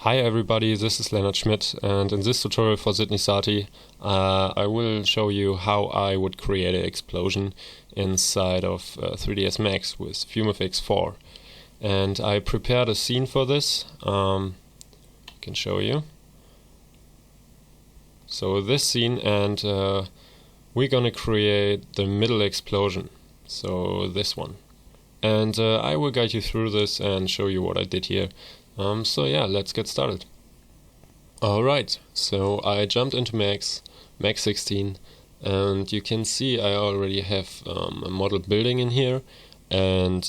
Hi everybody, this is Leonard Schmidt, and in this tutorial for Sydney Sati I will show you how I would create an explosion inside of 3ds Max with FumeFX 4. And I prepared a scene for this. I can show you. So this scene, and we're gonna create the middle explosion, so this one. And I will guide you through this and show you what I did here. So yeah, let's get started. Alright, so I jumped into Max 16, and you can see I already have a model building in here, and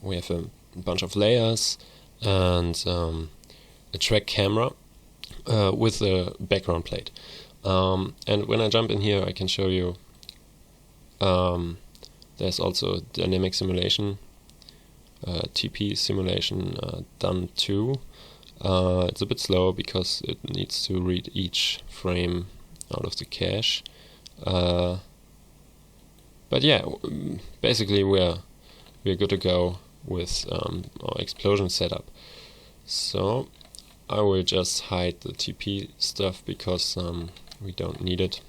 we have a bunch of layers and a track camera with a background plate. And when I jump in here, I can show you there's also dynamic simulation, TP simulation done too. It's a bit slow because it needs to read each frame out of the cache. But yeah, basically we're good to go with our explosion setup. So I will just hide the TP stuff because we don't need it,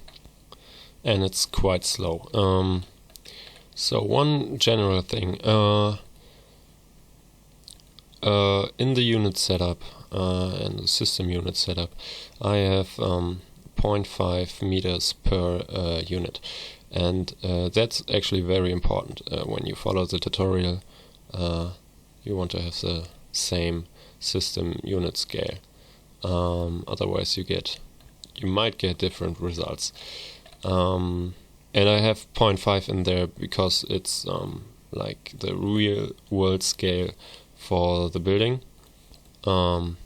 and it's quite slow. So one general thing, in the unit setup and the system unit setup, I have 0.5 meters per unit, and that's actually very important. When you follow the tutorial, you want to have the same system unit scale. Otherwise you might get different results. And I have 0.5 in there because it's like the real world scale for the building. When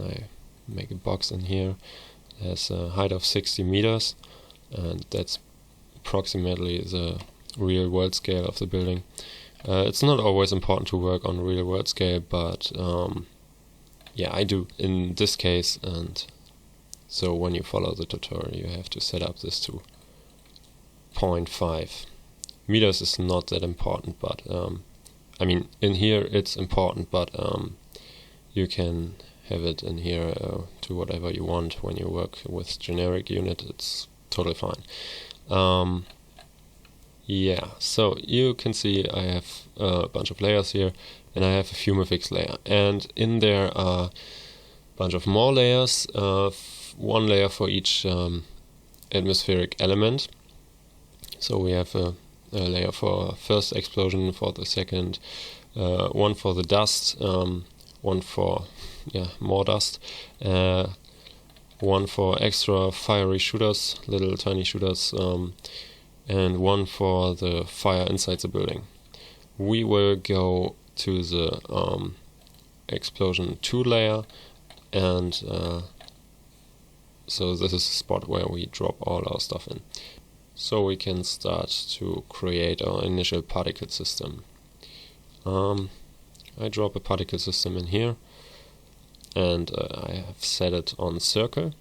I make a box in here, there's a height of 60 meters, and that's approximately the real world scale of the building. It's not always important to work on real world scale, but yeah, I do in this case. And so when you follow the tutorial, you have to set up this to 0.5 meters. Is not that important, but I mean, in here it's important, but you can have it in here to whatever you want. When you work with generic unit, it's totally fine. Yeah, so you can see I have a bunch of layers here, and I have a FumeFX layer, and in there are a bunch of more layers, one layer for each atmospheric element. So we have a layer for first explosion, for the second, one for the dust, one for more dust, one for extra fiery shooters, little tiny shooters, and one for the fire inside the building. We will go to the explosion 2 layer, and so this is the spot where we drop all our stuff in. So we can start to create our initial particle system. I drop a particle system in here, and I have set it on circle,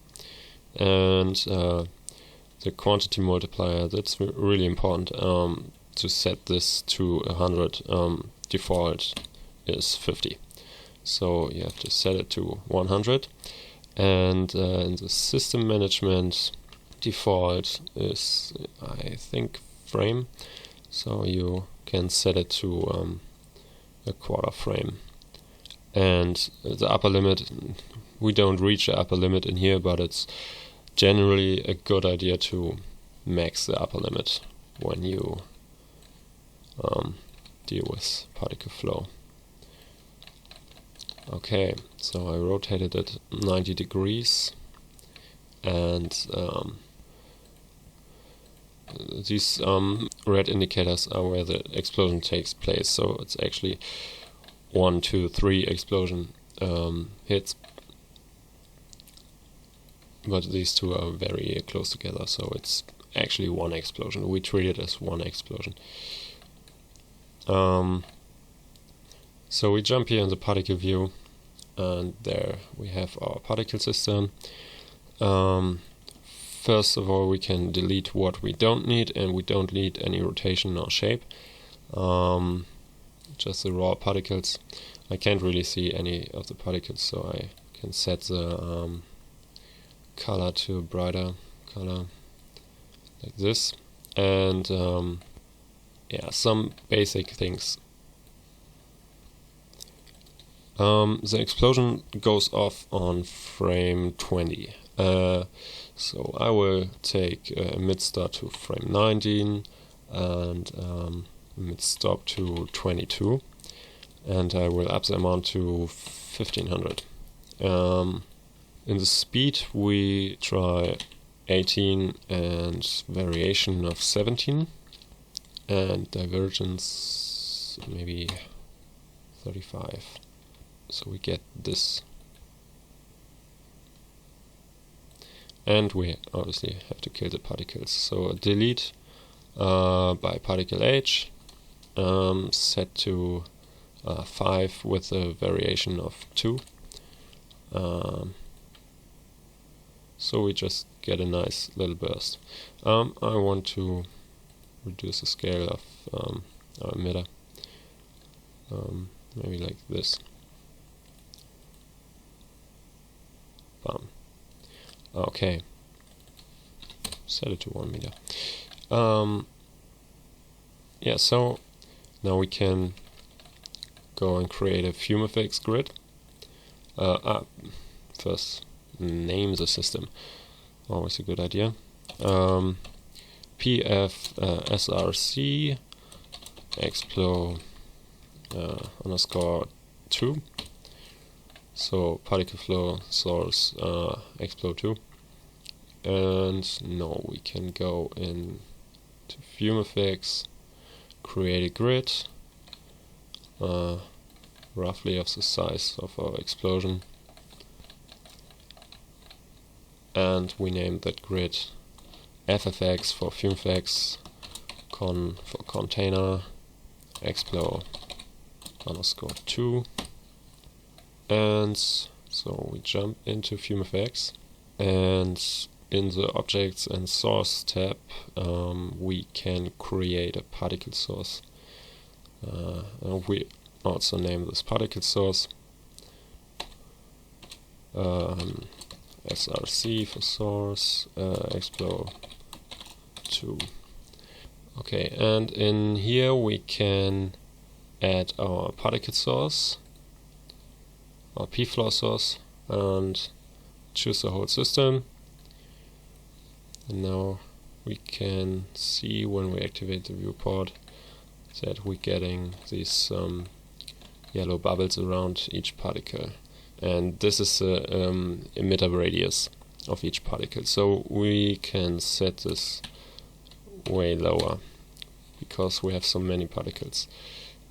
and the quantity multiplier, that's really important to set this to 100. Default is 50, so you have to set it to 100. And in the system management, default is, I think, frame, so you can set it to a quarter frame. And the upper limit, we don't reach the upper limit in here, but it's generally a good idea to max the upper limit when you deal with particle flow. Okay, so I rotated it 90 degrees, and these red indicators are where the explosion takes place. So it's actually 1, 2, 3 explosion hits, but these two are very close together, so it's actually one explosion. We treat it as one explosion. So we jump here in the particle view, and there we have our particle system. First of all, we can delete what we don't need, and we don't need any rotation or shape, just the raw particles. I can't really see any of the particles, so I can set the color to a brighter color like this. And yeah, some basic things. The explosion goes off on frame 20. So I will take mid start to frame 19 and mid stop to 22, and I will up the amount to 1500. In the speed we try 18 and variation of 17, and divergence maybe 35. So we get this. And we obviously have to kill the particles. So delete by particle age, set to 5 with a variation of 2. So we just get a nice little burst. I want to reduce the scale of our emitter, maybe like this. Bam. Okay, set it to 1 meter. Yeah, so now we can go and create a FumeFX grid. First, name the system. Always a good idea. PF SRC explo _2. So particle flow source explo 2. And now we can go in to FumeFX, create a grid roughly of the size of our explosion, and we name that grid FFX for FumeFX, con for container, explo _2. And so we jump into FumeFX, and in the Objects and Source tab we can create a particle source. We also name this particle source SRC for source, explo 2. Okay, and in here we can add our particle source, our p-flow source, and choose the whole system. And now we can see when we activate the viewport that we're getting these yellow bubbles around each particle, and this is the emitter radius of each particle. So we can set this way lower because we have so many particles,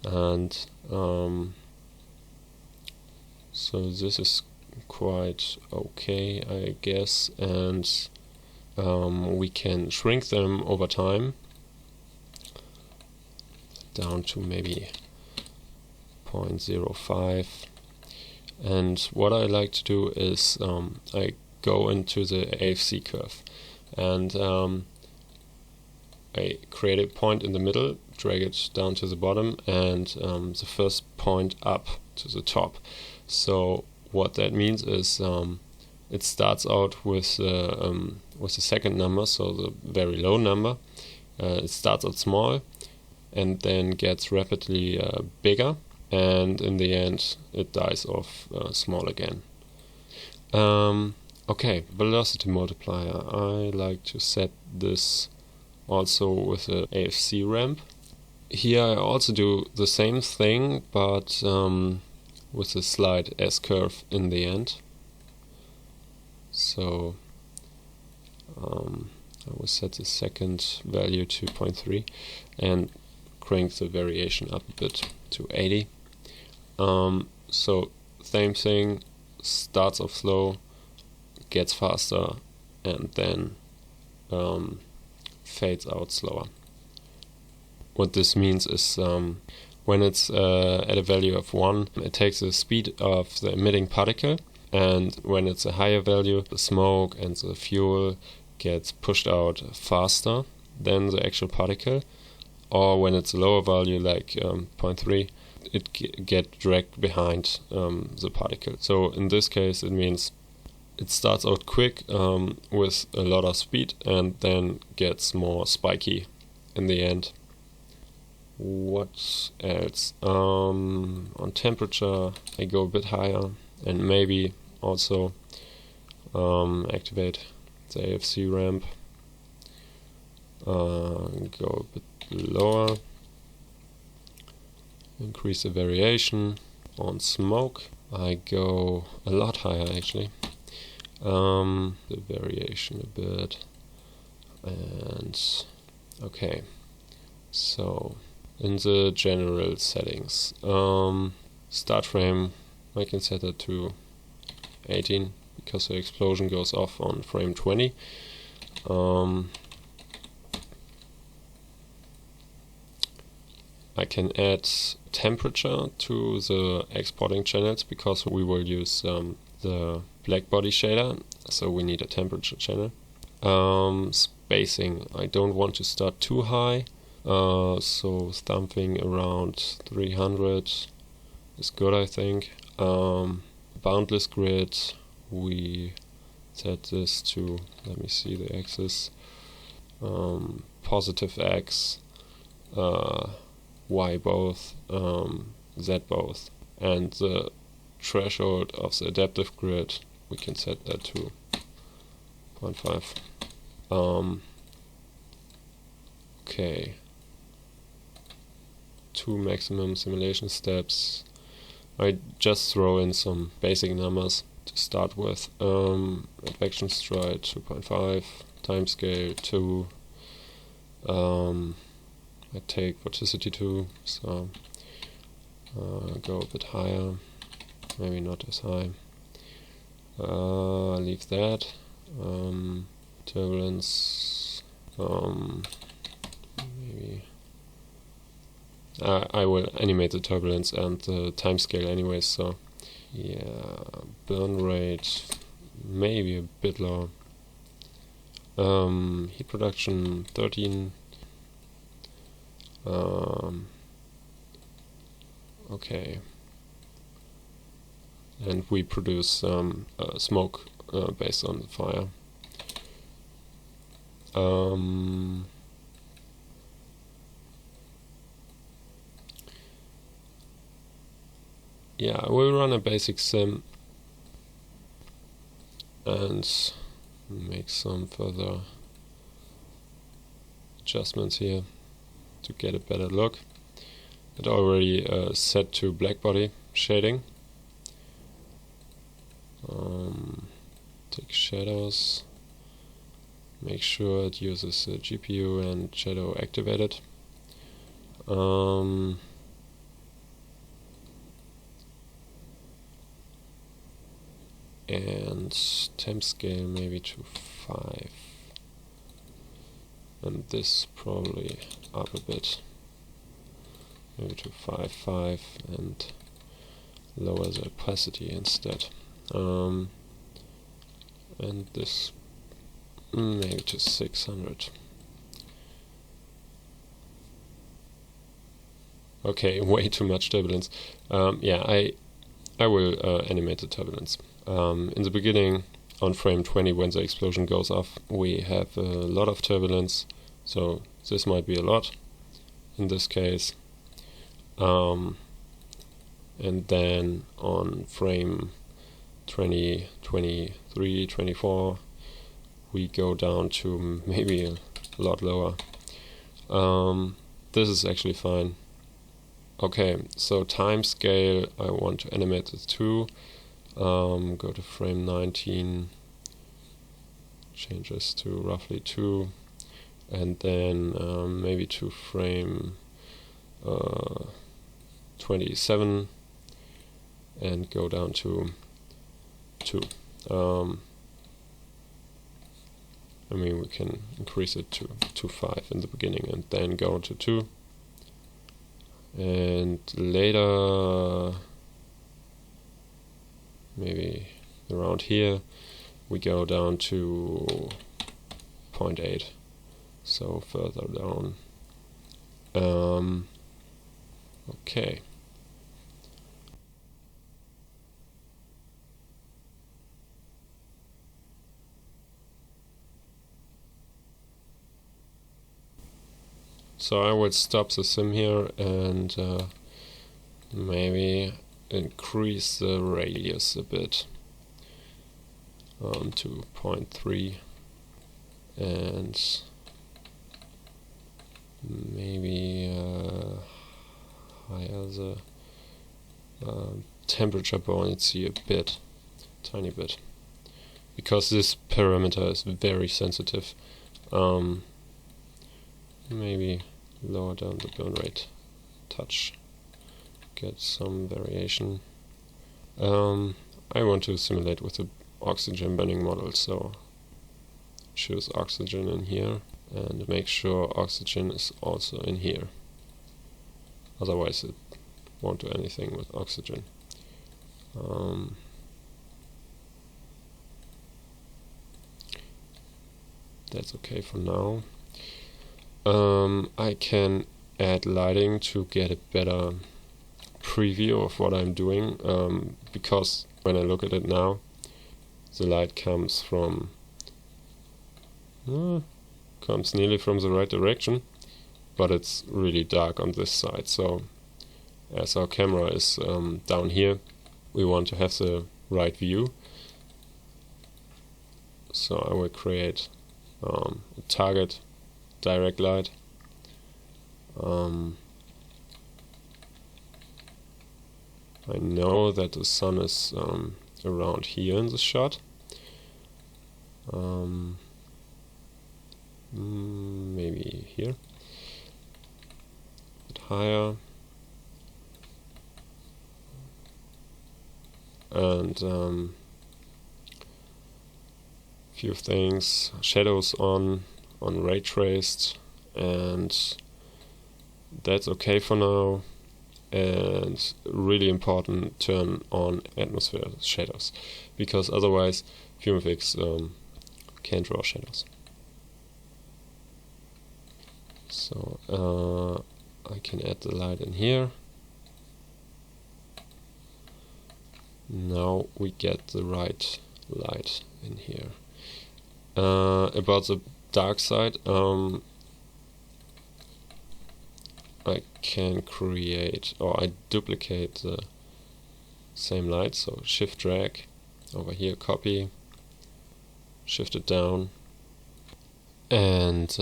and so this is quite okay, I guess, and we can shrink them over time down to maybe 0.05. And what I like to do is I go into the AFC curve, and I create a point in the middle, drag it down to the bottom, and the first point up to the top. So what that means is it starts out with the second number, so the very low number. It starts out small and then gets rapidly bigger, and in the end it dies off small again. Okay, velocity multiplier. I like to set this also with a AFC ramp. Here I also do the same thing, but with a slight S-curve in the end. So I will set the second value to 0.3 and crank the variation up a bit to 80. So same thing, starts off slow, gets faster, and then fades out slower. What this means is when it's at a value of 1, it takes the speed of the emitting particle, and when it's a higher value, the smoke and the fuel gets pushed out faster than the actual particle. or when it's a lower value like 0.3, it get dragged behind the particle. So in this case it means it starts out quick with a lot of speed and then gets more spiky in the end. What else? On temperature I go a bit higher and maybe also activate the AFC ramp, go a bit lower, increase the variation. On smoke I go a lot higher actually, the variation a bit, and okay, so in the general settings, start frame I can set it to 18 because the explosion goes off on frame 20. I can add temperature to the exporting channels because we will use the black body shader, so we need a temperature channel. Spacing, I don't want to start too high, so something around 300 is good, I think. Boundless grid, we set this to, let me see the axis, positive X, Y both, Z both, and the threshold of the adaptive grid we can set that to 0.5. Okay, 2 maximum simulation steps. I just throw in some basic numbers to start with. Advection stride 2.5, timescale 2. I take vorticity 2, so go a bit higher, maybe not as high. Leave that. Turbulence, maybe. I will animate the turbulence and the timescale anyway, so yeah, burn rate maybe a bit lower. Heat production 13. Okay, and we produce smoke based on the fire. Yeah, we'll run a basic sim and make some further adjustments here to get a better look. It already set to black body shading. Take shadows, make sure it uses the GPU and shadow activated. And temp scale maybe to 5, and this probably up a bit, maybe to 5.5, and lower the opacity instead, and this maybe to 600. Okay, way too much turbulence. Yeah, I will animate the turbulence. In the beginning, on frame 20, when the explosion goes off, we have a lot of turbulence, so this might be a lot in this case. And then on frame 20, 23, 24, we go down to maybe a lot lower. This is actually fine. Okay, so time scale, I want to animate the 2. Go to frame 19, change this to roughly 2, and then maybe to frame 27 and go down to 2. I mean, we can increase it to 5 in the beginning and then go to 2. And later, maybe around here, we go down to 0.8, so further down. Okay. So I would stop the sim here and maybe increase the radius a bit to 0.3 and maybe higher the temperature buoyancy a bit, tiny bit, because this parameter is very sensitive. Maybe lower down the burn rate touch, get some variation. I want to simulate with the oxygen burning model, so choose oxygen in here and make sure oxygen is also in here. Otherwise it won't do anything with oxygen. That's okay for now. I can add lighting to get a better preview of what I'm doing, because when I look at it now, the light comes from nearly from the right direction, but it's really dark on this side. So as our camera is down here, we want to have the right view. So I will create a target direct light. I know that the sun is around here in the shot. Maybe here, a bit higher, and few things, shadows on ray traced, and that's okay for now. And really important, turn on atmosphere shadows, because otherwise FumeFX can't draw shadows. So I can add the light in here. Now we get the right light in here. About the dark side, I can create, or I duplicate the same light, so shift drag over here, copy, shift it down, and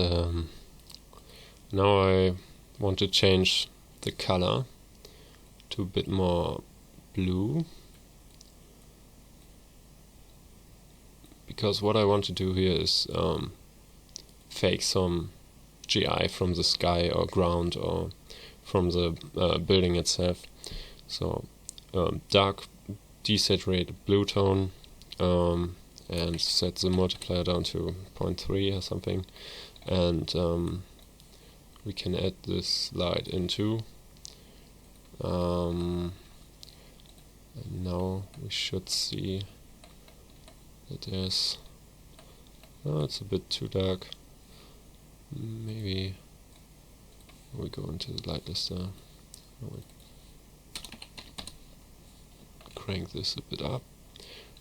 now I want to change the color to a bit more blue, because what I want to do here is fake some GI from the sky or ground or from the building itself. So dark desaturated blue tone, and set the multiplier down to 0.3 or something, and we can add this light into, and now we should see that there's, it's a bit too dark. Maybe we go into the light lister, we crank this a bit up.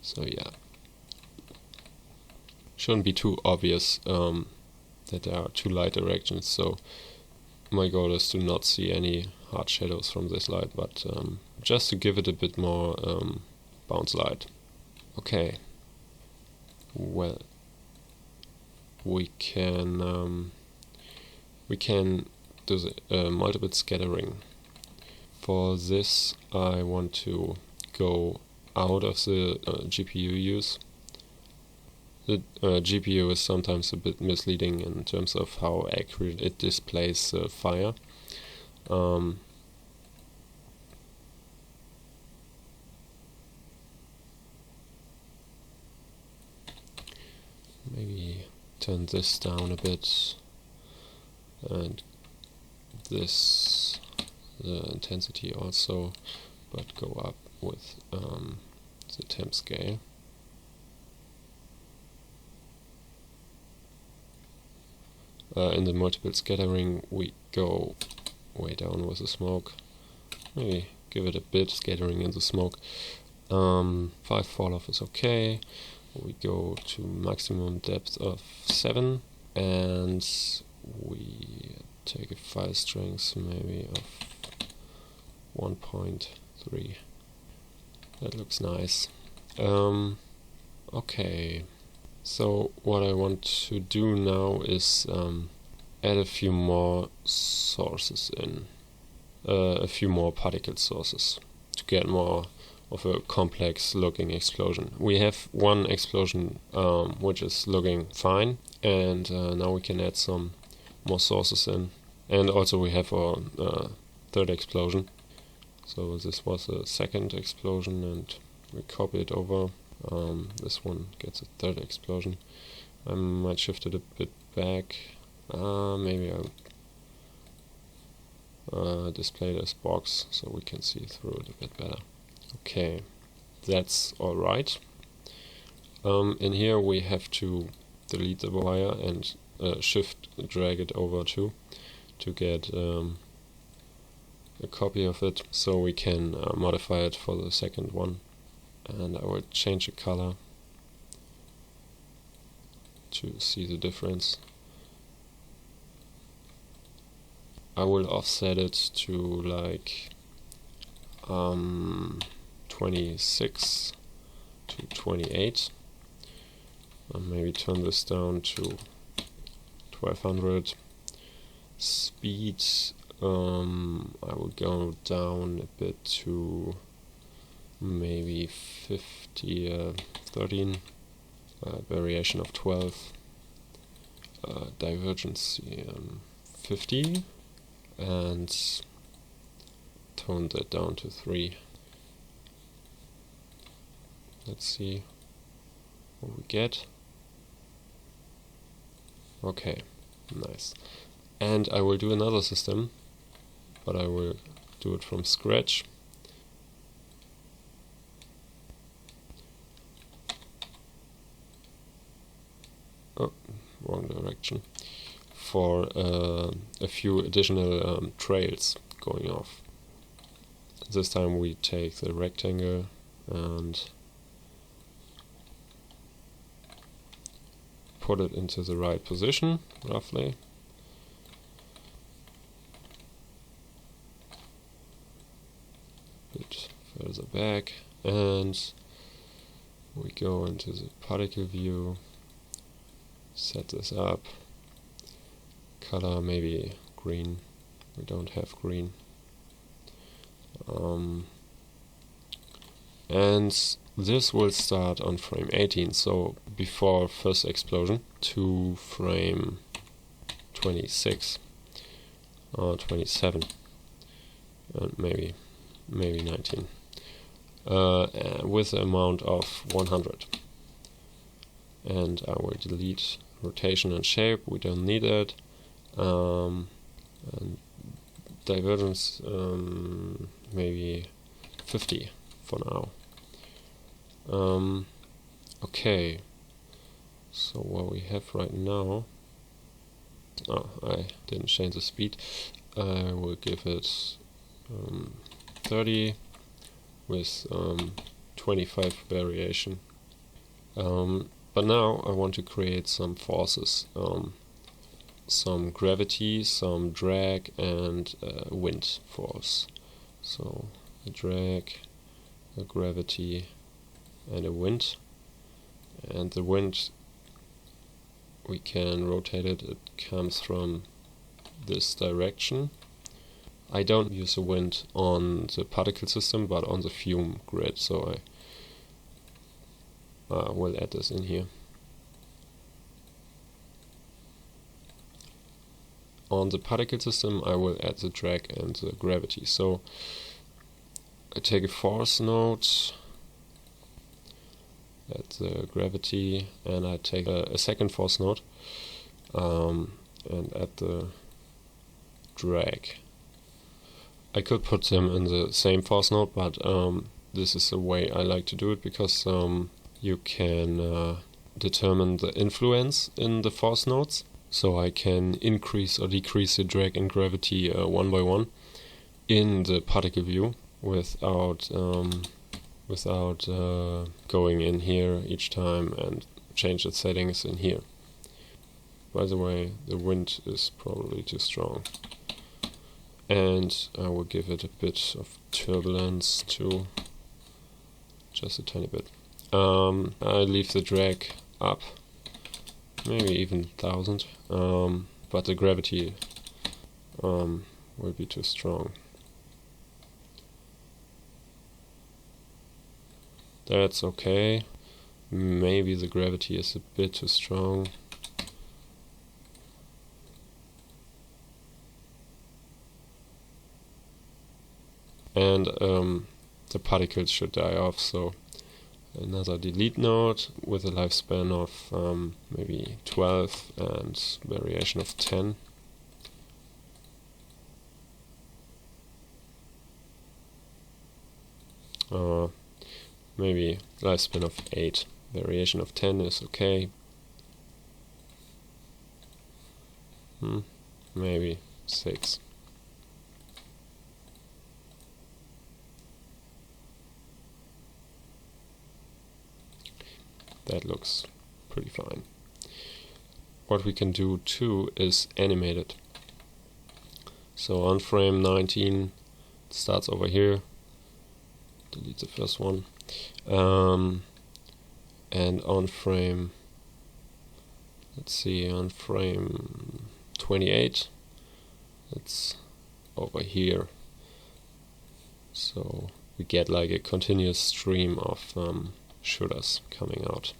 So yeah, shouldn't be too obvious that there are two light directions, so my goal is to not see any hard shadows from this light, but just to give it a bit more bounce light. Okay, well, we can do the multiple scattering. For this I want to go out of the GPU use. The GPU is sometimes a bit misleading in terms of how accurate it displays fire. Maybe turn this down a bit, and this, the intensity also, but go up with the temp scale. In the multiple scattering we go way down with the smoke. Maybe give it a bit scattering in the smoke. 5 fall off is okay. We go to maximum depth of 7, and we take a file strength maybe of 1.3. That looks nice. Okay, so what I want to do now is add a few more sources in, a few more particle sources to get more of a complex looking explosion. We have one explosion which is looking fine, and now we can add some more sources in, and also we have our third explosion. So this was a second explosion and we copy it over. This one gets a third explosion. I might shift it a bit back. Maybe I'll display this box so we can see through it a bit better. Okay, that's alright. In here we have to delete the wire and shift drag it over to get a copy of it, so we can modify it for the second one. And I will change the color to see the difference. I will offset it to like 26 to 28. Maybe turn this down to 1200. Speed, I will go down a bit to maybe 13, variation of 12, divergence 50, and tone that down to 3. Let's see what we get. Okay, nice. And I will do another system, but I will do it from scratch. Oh, wrong direction. For a few additional trails going off. This time we take the rectangle and put it into the right position, roughly. Bit further back, and we go into the particle view, set this up, color maybe green, we don't have green, and this will start on frame 18, so before first explosion, to frame 26 or 27, and maybe 19, with the amount of 100. And I will delete rotation and shape, we don't need it. And divergence, maybe 50 for now. Okay, so what we have right now, I didn't change the speed. I will give it 30 with 25 variation. But now I want to create some forces, some gravity, some drag, and wind force. So a drag, a gravity, and a wind. And the wind, we can rotate it, it comes from this direction. I don't use the wind on the particle system, but on the fume grid, so I will add this in here. On the particle system I will add the drag and the gravity. So I take a force node, add the gravity, and I take a second force node and add the drag. I could put them in the same force node, but this is the way I like to do it, because you can determine the influence in the force nodes. so I can increase or decrease the drag and gravity one by one in the particle view without going in here each time and change the settings in here. By the way, the wind is probably too strong, and I will give it a bit of turbulence too, just a tiny bit. I leave the drag up, maybe even 1000, but the gravity will be too strong. That's okay. Maybe the gravity is a bit too strong. And the particles should die off, so another delete node with a lifespan of maybe 12 and variation of 10. Maybe lifespan of 8, variation of 10 is okay. Maybe 6. That looks pretty fine. What we can do too is animate it. So on frame 19, it starts over here. Delete the first one. And on frame, let's see, on frame 28, it's over here. So we get like a continuous stream of shooters coming out.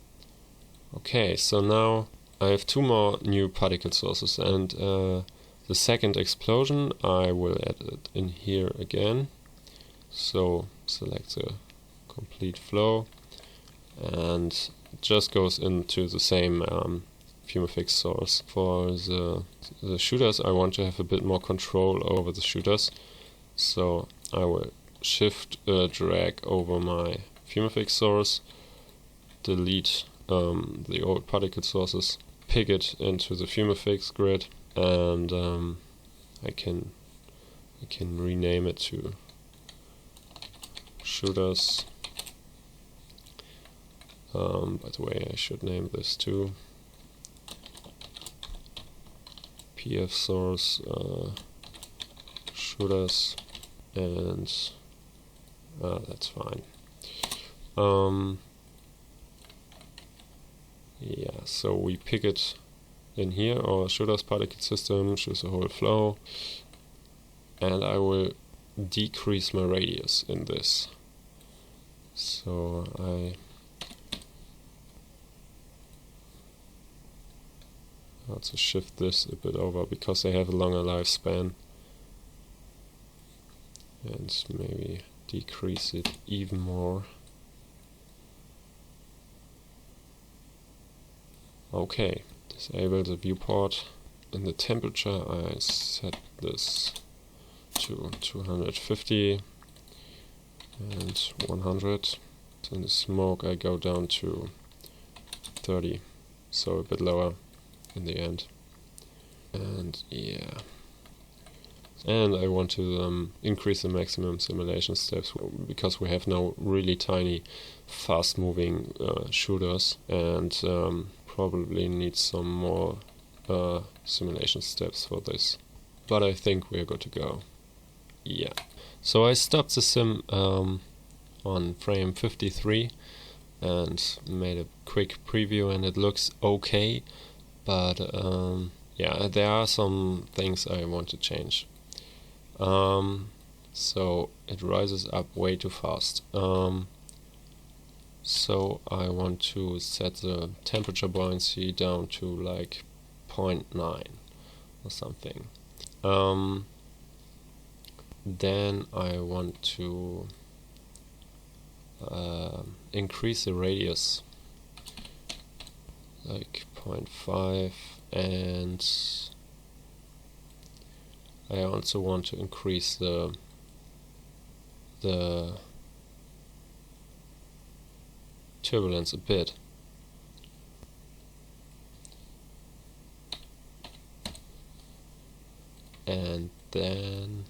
Okay, so now I have 2 more new particle sources, and the second explosion I will add it in here again. So select the complete flow, and it just goes into the same FumeFX source. For the shooters, I want to have a bit more control over the shooters, so I will shift drag over my FumeFX source, delete the old particle sources, pick it into the FumeFX grid, and I can rename it to shooters. By the way, I should name this too. PF source shooters, and that's fine. Yeah, so we pick it in here, our shooters particle system, choose the whole flow, and I will decrease my radius in this. So I also shift this a bit over because they have a longer lifespan, and maybe decrease it even more. Okay, disable the viewport. In the temperature I set this to 250 and 100. In the smoke I go down to 30, so a bit lower in the end. And yeah, and I want to increase the maximum simulation steps, because we have now really tiny fast moving shooters, and probably need some more simulation steps for this, but I think we're good to go. Yeah, so I stopped the sim on frame 53 and made a quick preview, and it looks okay, but yeah, there are some things I want to change. So it rises up way too fast. So I want to set the temperature buoyancy down to like 0.9 or something. Then I want to increase the radius like 0.5, and I also want to increase the turbulence a bit. and then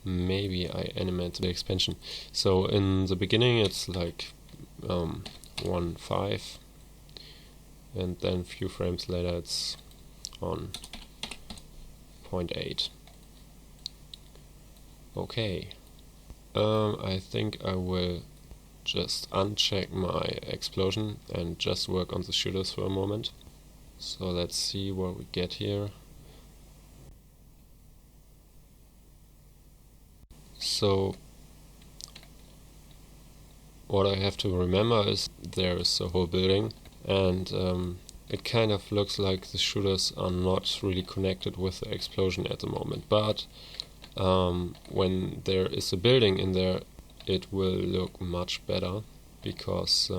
maybe I animate the expansion. So in the beginning it's like 1.5, and then a few frames later it's on 0.8. Okay, I think I will just uncheck my explosion and just work on the shooters for a moment. So let's see what we get here. So what I have to remember is there is a whole building, and it kind of looks like the shooters are not really connected with the explosion at the moment, but when there is a building in there it will look much better, because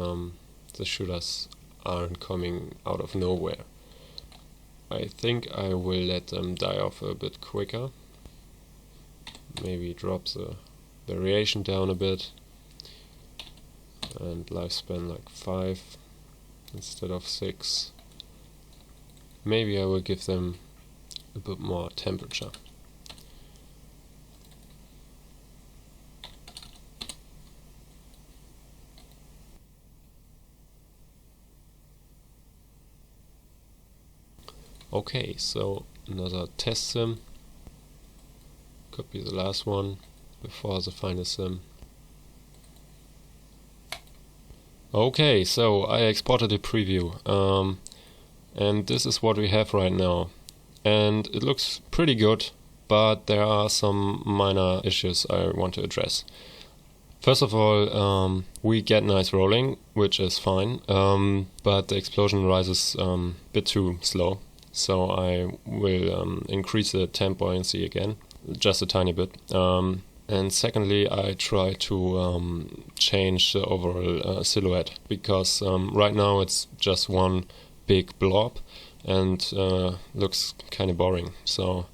the shooters aren't coming out of nowhere. I think I will let them die off a bit quicker. Maybe drop the variation down a bit and lifespan like 5 instead of 6. Maybe I will give them a bit more temperature. Okay, so another test sim. Could be the last one before the final sim. Okay, so I exported a preview, and this is what we have right now. And it looks pretty good, but there are some minor issues I want to address. First of all, we get nice rolling, which is fine, but the explosion rises a bit too slow. So I will increase the temp buoyancy again, just a tiny bit. And secondly, I try to change the overall silhouette, because right now it's just one big blob and looks kind of boring. So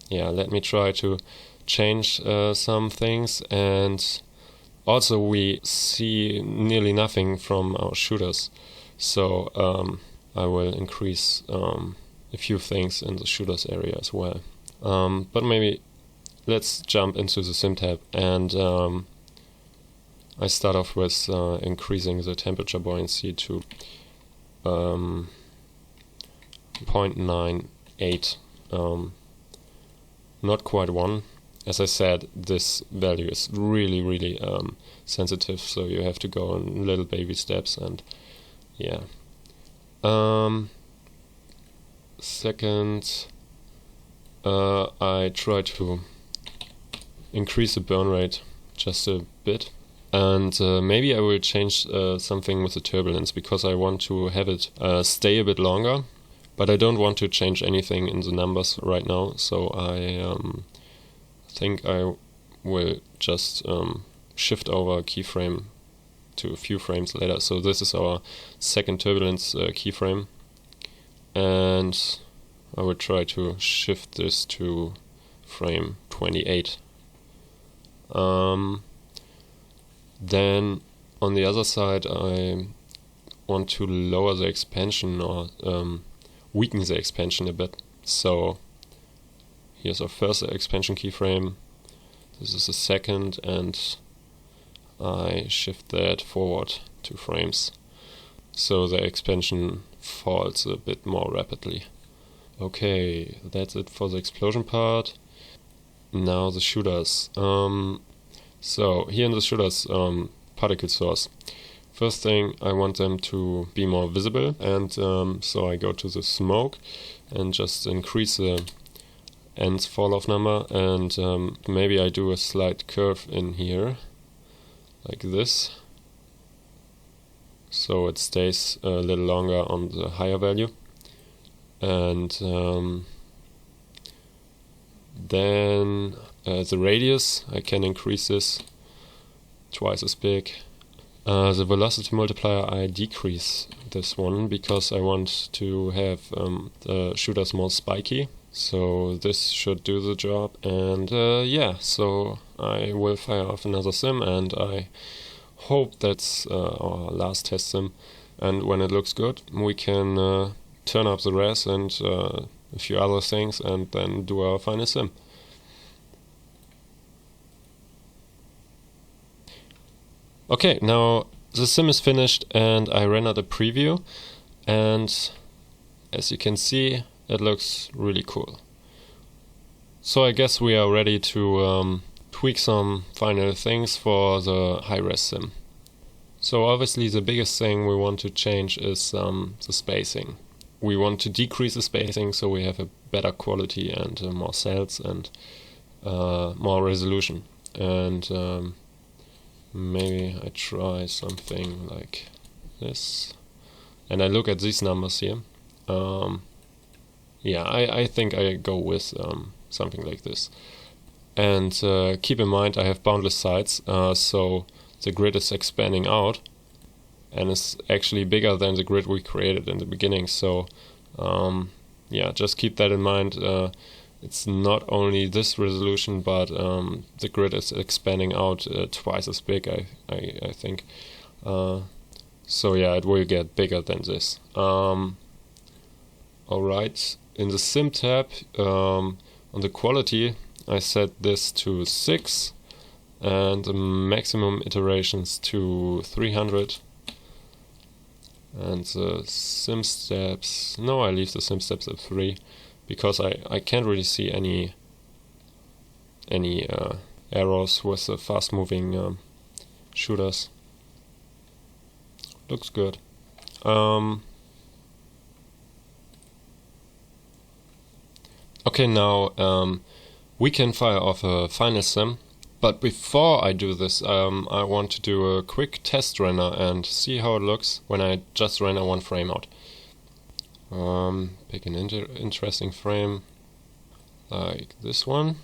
yeah, let me try to change some things. And also we see nearly nothing from our shooters, so I will increase a few things in the shooters area as well. But maybe let's jump into the sim tab, and I start off with increasing the temperature buoyancy to 0.98, not quite 1. As I said, this value is really sensitive, so you have to go in little baby steps, and yeah. Second, I try to increase the burn rate just a bit, and maybe I will change something with the turbulence, because I want to have it stay a bit longer, but I don't want to change anything in the numbers right now, so I think I will just shift over keyframe to a few frames later. So this is our second turbulence keyframe, and I will try to shift this to frame 28. Then on the other side I want to lower the expansion, or weaken the expansion a bit. So here's our first expansion keyframe, this is the second, and I shift that forward 2 frames, so the expansion falls a bit more rapidly. Okay, that's it for the explosion part. Now the shooters. So here in the shooters, particle source. First thing, I want them to be more visible, and so I go to the smoke and just increase the ends fall off number, and maybe I do a slight curve in here like this, so it stays a little longer on the higher value. And then the radius, I can increase this twice as big. The velocity multiplier, I decrease this one, because I want to have the shooters more spiky. So this should do the job, and yeah, so I will fire off another sim, and I hope that's our last test sim. And when it looks good, we can turn up the res and a few other things, and then do our final sim. Okay, now the sim is finished and I rendered a preview, and as you can see, it looks really cool. So I guess we are ready to tweak some final things for the high-res sim. So obviously the biggest thing we want to change is the spacing. We want to decrease the spacing so we have a better quality and more cells and more resolution. And maybe I try something like this. And I look at these numbers here. Yeah, I think I go with something like this. And keep in mind I have boundless sides, so the grid is expanding out and is actually bigger than the grid we created in the beginning. So yeah, just keep that in mind. It's not only this resolution, but the grid is expanding out twice as big, I think. So yeah, it will get bigger than this. Alright, in the sim tab, on the quality, I set this to 6 and the maximum iterations to 300. And the sim steps, no, I leave the sim steps at 3 because I can't really see any errors with the fast moving shooters. Looks good. Okay, now we can fire off a final sim, but before I do this, I want to do a quick test render and see how it looks when I just render one frame out. Pick an interesting frame like this one,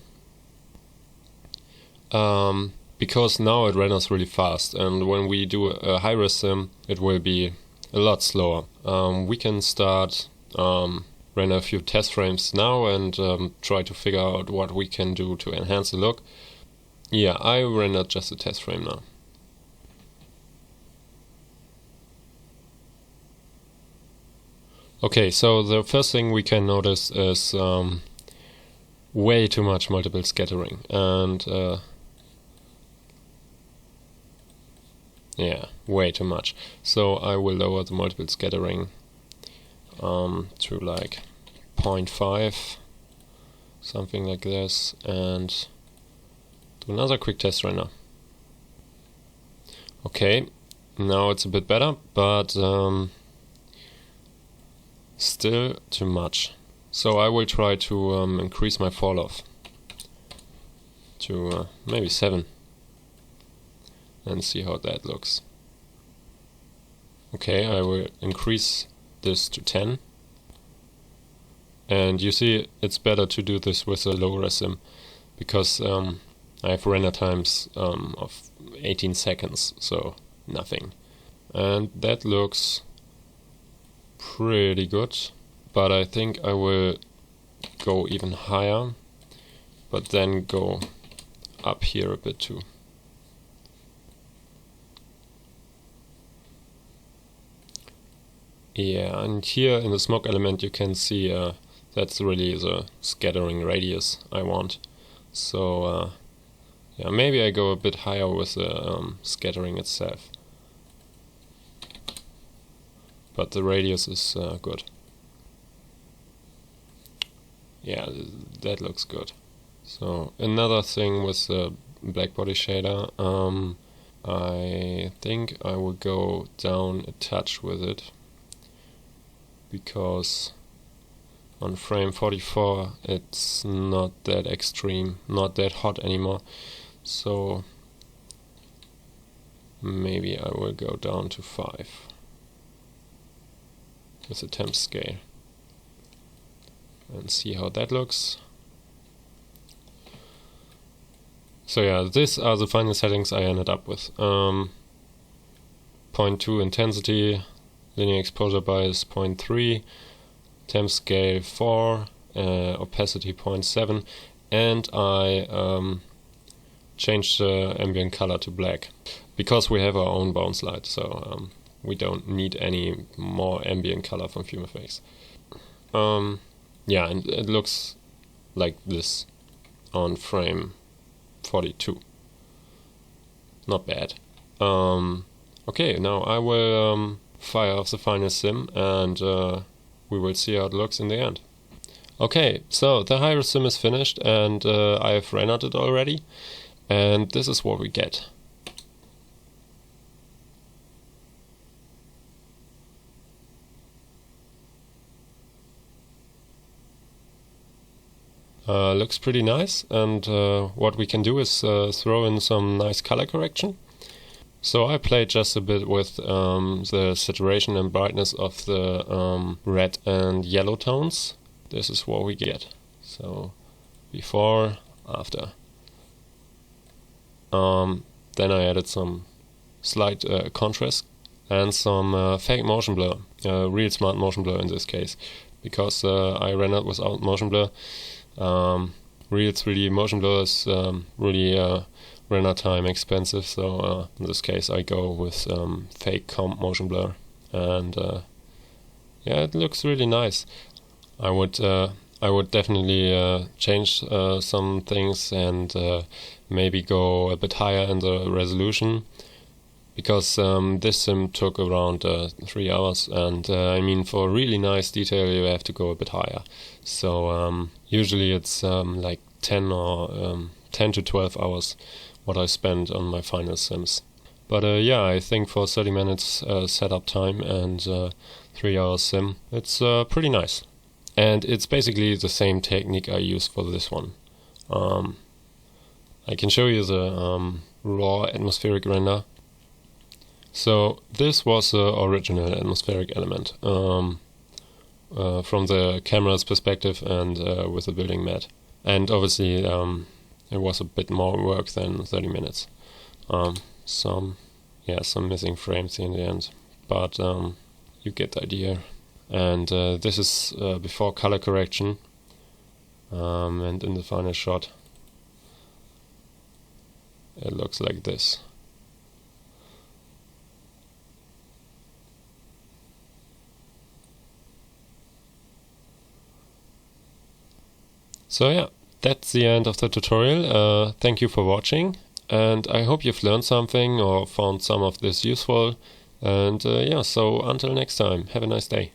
because now it renders really fast, and when we do a high-res sim it will be a lot slower. We can start render a few test frames now and try to figure out what we can do to enhance the look. Yeah, I rendered just a test frame now. Okay, so the first thing we can notice is way too much multiple scattering, and yeah, way too much. So I will lower the multiple scattering to like 0.5, something like this, and do another quick test render. Okay, now it's a bit better, but still too much. So I will try to increase my fall off to maybe 7 and see how that looks. Okay, I will increase this to 10, and you see it's better to do this with a low res sim because I have render times of 18 seconds, so nothing. And that looks pretty good, but I think I will go even higher, but then go up here a bit too. Yeah, and here in the smoke element you can see that's really the scattering radius I want. So yeah, maybe I go a bit higher with the scattering itself. But the radius is good. Yeah, that looks good. So another thing with the black body shader, I think I will go down a touch with it, because on frame 44 it's not that extreme, not that hot anymore. So maybe I will go down to 5 with the temp scale and see how that looks. So yeah, these are the final settings I ended up with. 0.2 intensity, linear exposure bias 0.3, temp scale 4, opacity 0.7, and I changed the ambient color to black because we have our own bounce light, so we don't need any more ambient color from FumeFX. yeah, and it looks like this on frame 42. Not bad. Okay, now I will fire off the final sim, and we will see how it looks in the end. Okay, so the high-res sim is finished, and I have rendered it already, and this is what we get. Looks pretty nice, and what we can do is throw in some nice color correction. So I played just a bit with the saturation and brightness of the red and yellow tones. This is what we get. So before, after. Then I added some slight contrast and some fake motion blur, real smart motion blur in this case, because I rendered without motion blur. Real 3D motion blur is really render time expensive, so in this case I go with fake comp motion blur, and yeah, it looks really nice. I would definitely change some things and maybe go a bit higher in the resolution, because this sim took around 3 hours, and I mean, for really nice detail you have to go a bit higher. So usually it's like 10 to 12 hours what I spend on my final sims. But yeah, I think for 30 minutes setup time and 3 hours sim, it's pretty nice. And it's basically the same technique I use for this one. I can show you the raw atmospheric render. So this was the original atmospheric element from the camera's perspective and with the building mat. And obviously it was a bit more work than 30 minutes. Some missing frames in the end, but you get the idea. And this is before color correction, and in the final shot it looks like this. So yeah, that's the end of the tutorial. Thank you for watching, and I hope you've learned something or found some of this useful. And yeah, so until next time, have a nice day.